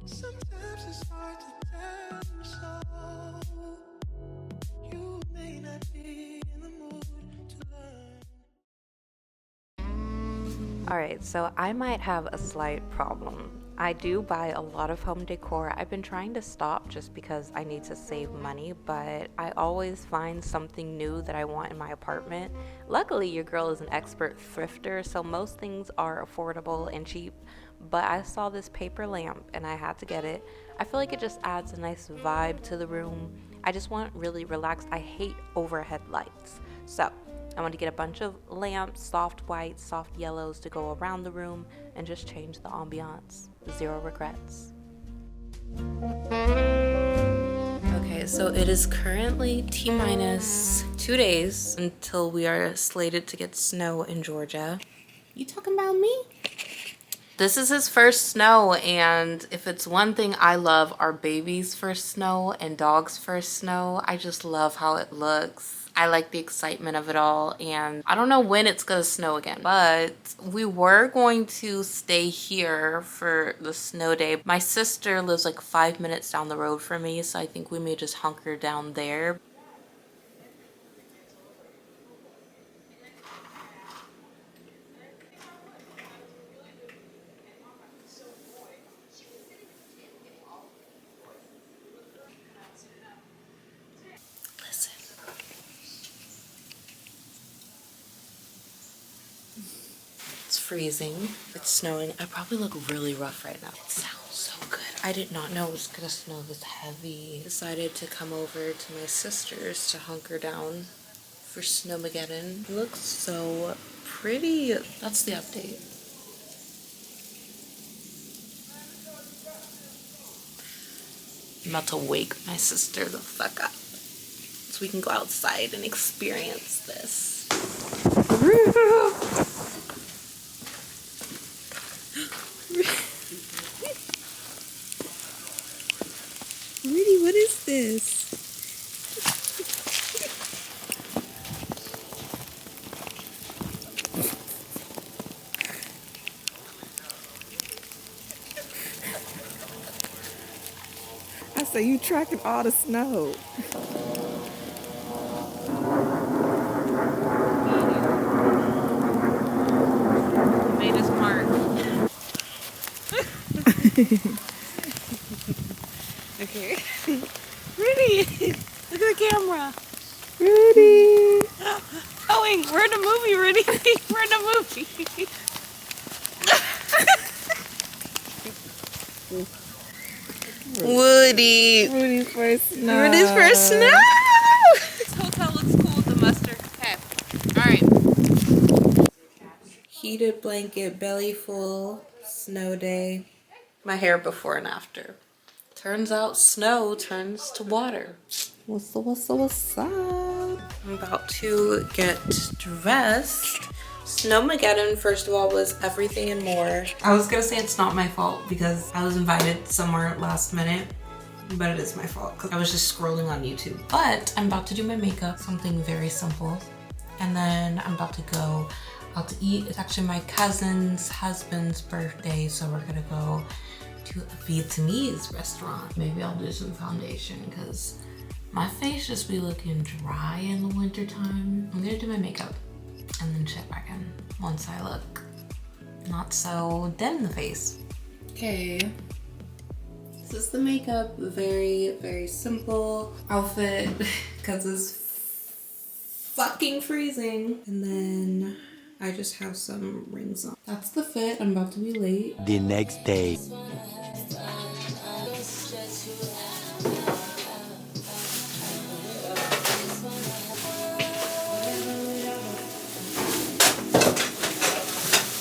Sometimes it's hard to tell you so. You may not be in the mood to learn. Alright, so I might have a slight problem. I do buy a lot of home decor. I've been trying to stop just because I need to save money, but I always find something new that I want in my apartment. Luckily, your girl is an expert thrifter, so most things are affordable and cheap. But I saw this paper lamp and I had to get it. I feel like it just adds a nice vibe to the room. I just want really relaxed. I hate overhead lights. So I want to get a bunch of lamps, soft whites, soft yellows to go around the room and just change the ambiance. Zero regrets. Okay, so it is currently T-minus 2 days until we are slated to get snow in Georgia. You talking about me? This is his first snow, and if it's one thing I love are babies' first snow and dogs' first snow. I just love how it looks. I like the excitement of it all, and I don't know when it's gonna snow again, but we were going to stay here for the snow day. My sister lives like 5 minutes down the road from me, so I think we may just hunker down there. Listen. It's freezing. It's snowing. I probably look really rough right now. It sounds so good. I did not know it was gonna snow this heavy. Decided to come over to my sister's to hunker down for Snowmageddon. It looks so pretty. That's the update. I'm about to wake my sister the fuck up so we can go outside and experience this. Rudy, what is this? I say you tracking all the snow. Made us mark. Okay. Rudy, look at the camera. Rudy! Oh wait, we're in a movie, Rudy. We're in a movie. Woody! Rudy's first snow. Rudy's first snow! This hotel looks cool with the mustard. Okay, alright. Heated blanket, belly full, snow day. My hair before and after. Turns out snow turns to water. What's up? I'm about to get dressed. Snowmageddon, first of all, was everything and more. I was gonna say it's not my fault because I was invited somewhere last minute, but it is my fault because I was just scrolling on YouTube. But I'm about to do my makeup, something very simple. And then I'm about to go out to eat. It's actually my cousin's husband's birthday, so we're gonna go to a Vietnamese restaurant. Maybe I'll do some foundation because my face just be looking dry in the winter time. I'm gonna do my makeup and then check back in once I look not so dead in the face. Okay, this is the makeup. Very, very simple outfit because it's fucking freezing. And then I just have some rings on. That's the fit. I'm about to be late. The next day.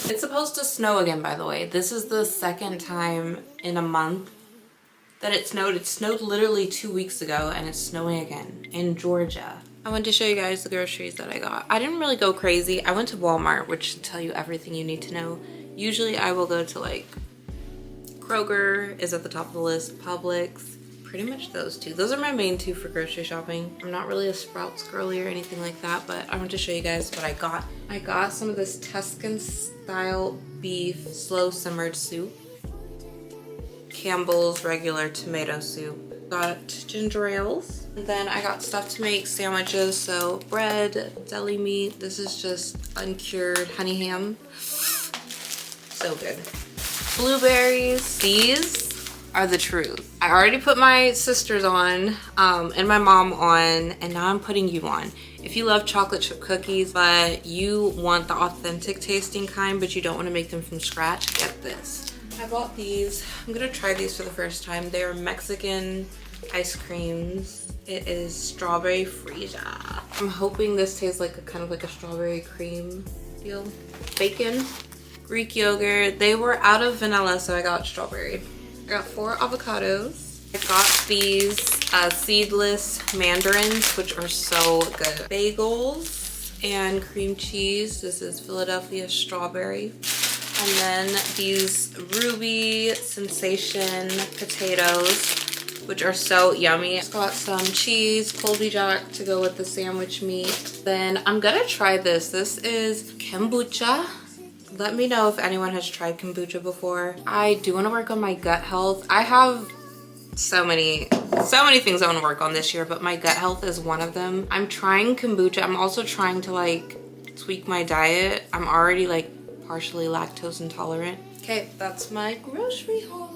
It's supposed to snow again, by the way. This is the second time in a month that it snowed. It snowed literally 2 weeks ago and it's snowing again in Georgia. I wanted to show you guys the groceries that I got. I didn't really go crazy. I went to Walmart, which should tell you everything you need to know. Usually I will go to like Kroger is at the top of the list, Publix, pretty much those two. Those are my main two for grocery shopping. I'm not really a Sprouts girly or anything like that, but I want to show you guys what I got. I got some of this Tuscan style beef slow simmered soup, Campbell's regular tomato soup, got ginger ales, and then I got stuff to make sandwiches, so bread, deli meat. This is just uncured honey ham. So good. Blueberries. These are the truth. I already put my sisters on and my mom on, and now I'm putting you on. If you love chocolate chip cookies but you want the authentic tasting kind but you don't want to make them from scratch, get this. I bought these. I'm gonna try these for the first time. They are Mexican ice creams. It is strawberry freesia. I'm hoping this tastes like a kind of like a strawberry cream deal. Bacon, Greek yogurt. They were out of vanilla, so I got strawberry. I got 4 avocados. I got these seedless mandarins, which are so good. Bagels and cream cheese. This is Philadelphia strawberry. And then these Ruby Sensation potatoes, which are so yummy. Just got some cheese, Colby Jack to go with the sandwich meat. Then I'm gonna try this. This is kombucha. Let me know if anyone has tried kombucha before. I do want to work on my gut health. I have so many things I want to work on this year, but my gut health is one of them. I'm trying kombucha. I'm also trying to like tweak my diet. I'm already like partially lactose intolerant. Okay, that's my grocery haul.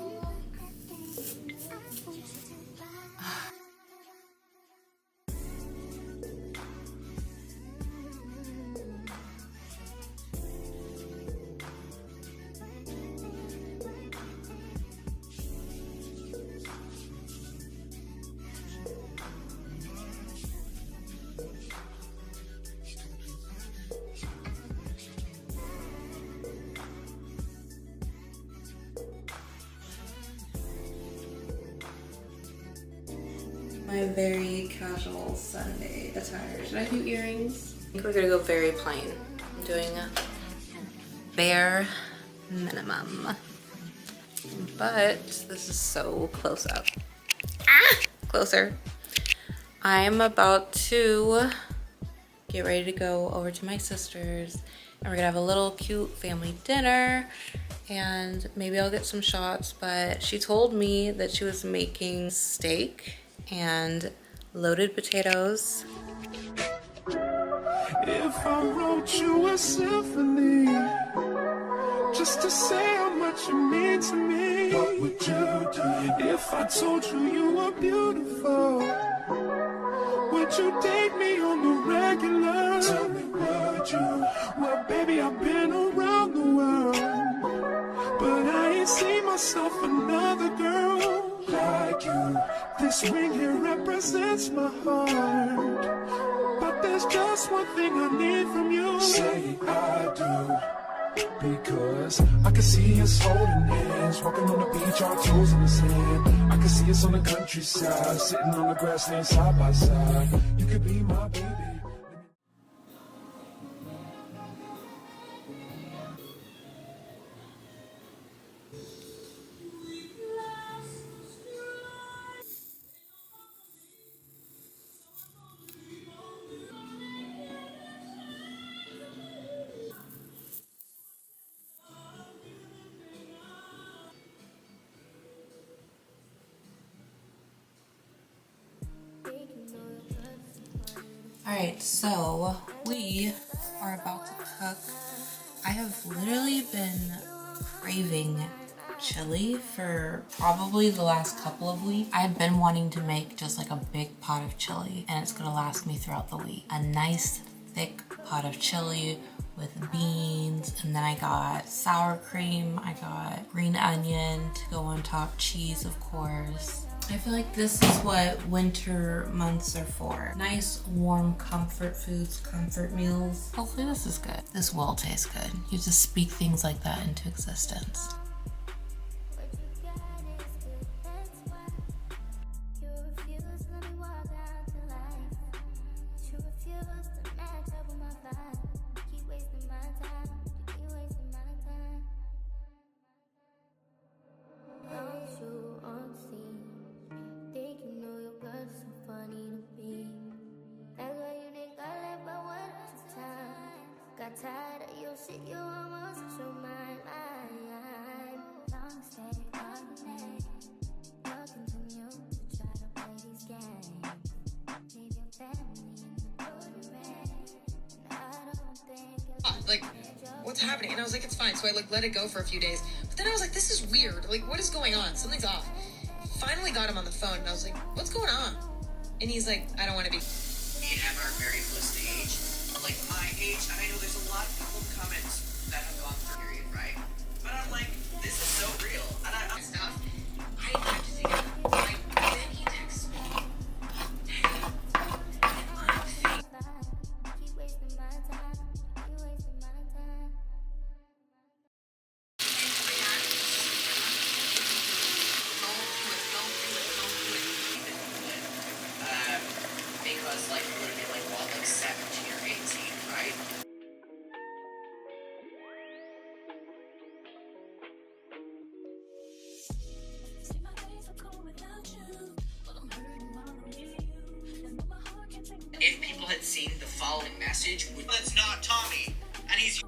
My very casual Sunday attire. Should I do earrings? I think we're gonna go very plain. I'm doing a bare minimum. But this is so close up. Ah! Closer. I'm about to get ready to go over to my sister's, and we're gonna have a little cute family dinner, and maybe I'll get some shots. But she told me that she was making steak and loaded potatoes. If I wrote you a symphony just to say how much you mean to me, what would you do? If I told you you were beautiful, would you date me on the regular? Tell me, would you? Well, baby, I've been around the world, but I ain't seen myself another girl like you. This ring here represents my heart, but there's just one thing I need from you. Say I do, because I can see us holding hands, walking on the beach, our toes in the sand. I can see us on the countryside, sitting on the grassland side by side. You could be my baby. Alright, so we are about to cook. I have literally been craving chili for probably the last couple of weeks. I had been wanting to make just like a big pot of chili, and it's gonna last me throughout the week. A nice thick pot of chili with beans, and then I got sour cream, I got green onion to go on top, cheese of course. I feel like this is what winter months are for. Nice, warm comfort foods, comfort meals. Hopefully this is good. This will taste good. You just speak things like that into existence. Like, what's happening? And I was like, it's fine. So I like let it go for a few days. But then I was like, this is weird. Like, what is going on? Something's off. Finally got him on the phone and I was like, what's going on? And he's like, I don't want to be. Me and Emma are very close to age. Like my age, and I know there's a lot of people in the comments that have gone through period, right? But I'm like, this is so real. And I stuff. I have to think like then he texts me. Because like it would have been like what, like 17 or 18, right? If people had seen the following message, that's not Tommy, and he's.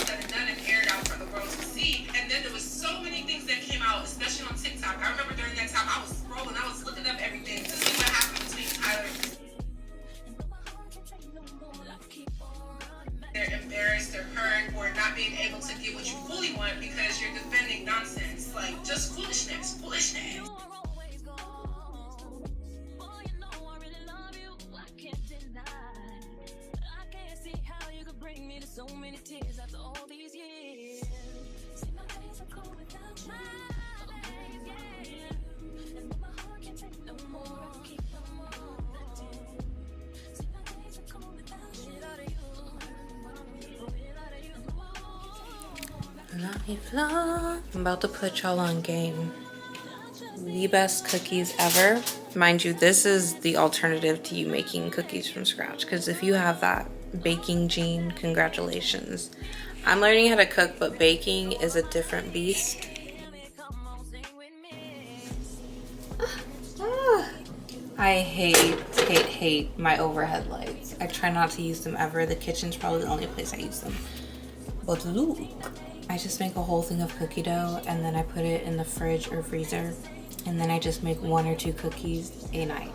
And then it aired out for the world to see, and then there was so many things that came out, especially on TikTok. I remember during that time I was scrolling, I was looking up everything to see what happened between Tyler. They're embarrassed, they're hurt, or not being able to get what you fully want because you're defending nonsense, like just foolishness. So many tears after all these years. See my days are cold without you. My days, yeah. And my heart can't take no more. I keep on see my days are cold without you. Without you. I'm about to put y'all on game. The best cookies ever. Mind you, this is the alternative to you making cookies from scratch, because if you have that baking gene, congratulations. I'm learning how to cook, but baking is a different beast. I hate my overhead lights. I try not to use them ever. The kitchen's probably the only place I use them. But look, I just make a whole thing of cookie dough and then I put it in the fridge or freezer, and then I just make 1 or 2 cookies a night.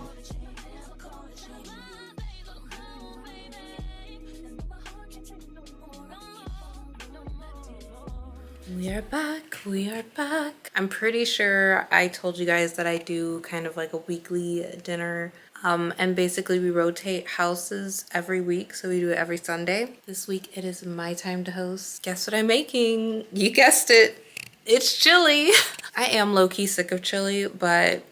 We are back. I'm pretty sure I told you guys that I do kind of like a weekly dinner. And basically we rotate houses every week, so we do it every Sunday. This week it is my time to host. Guess what I'm making? You guessed it. It's chili. I am low-key sick of chili, but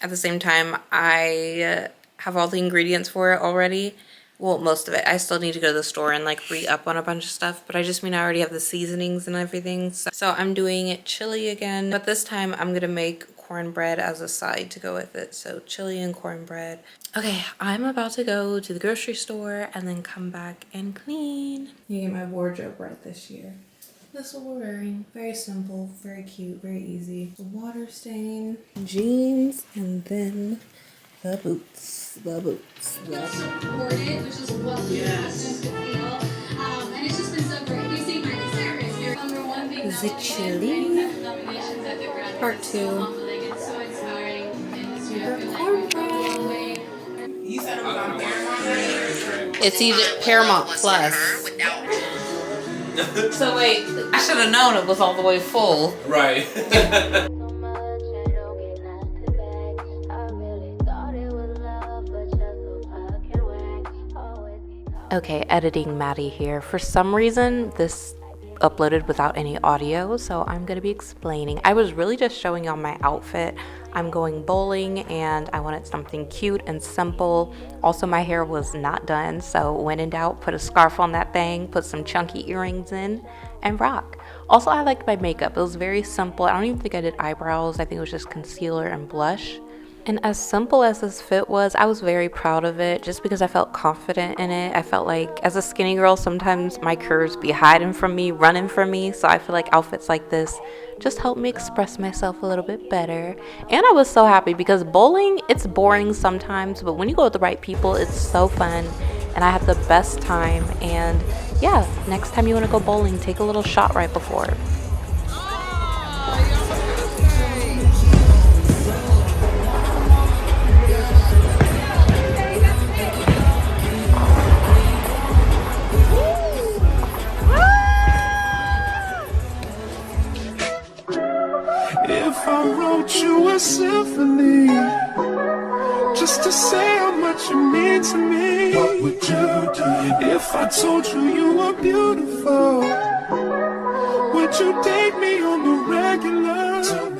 at the same time, I have all the ingredients for it already. Well, most of it. I still need to go to the store and like re-up on a bunch of stuff, but I just mean I already have the seasonings and everything. So I'm doing chili again, but this time I'm gonna make cornbread as a side to go with it. So chili and cornbread. Okay, I'm about to go to the grocery store and then come back and clean. You get my wardrobe right this year. That's what we're wearing. Very simple, very cute, very easy. The water stain, jeans, and then the boots. The boots. Supported, which is what we feel. And it's just been so great. You see my service. You're number one being Is it chili? Part 2. It's so inspiring. You said it was on Paramount? It's either Paramount Plus. So wait, I should have known it was all the way full. Right. Okay, editing Maddie here. For some reason, this uploaded without any audio, so I'm gonna be explaining. I was really just showing y'all my outfit. I'm going bowling and I wanted something cute and simple. Also, my hair was not done, so when in doubt, put a scarf on that thing, put some chunky earrings in, and rock. Also, I liked my makeup. It was very simple. I don't even think I did eyebrows. I think it was just concealer and blush. And as simple as this fit was, I was very proud of it just because I felt confident in it. I felt like as a skinny girl, sometimes my curves be hiding from me, running from me. So I feel like outfits like this just help me express myself a little bit better. And I was so happy because bowling, it's boring sometimes, but when you go with the right people, it's so fun. And I had the best time. And yeah, next time you want to go bowling, take a little shot right before. If I wrote you a symphony, just to say how much you mean to me, what would you do? If I told you you were beautiful, would you date me on the regular?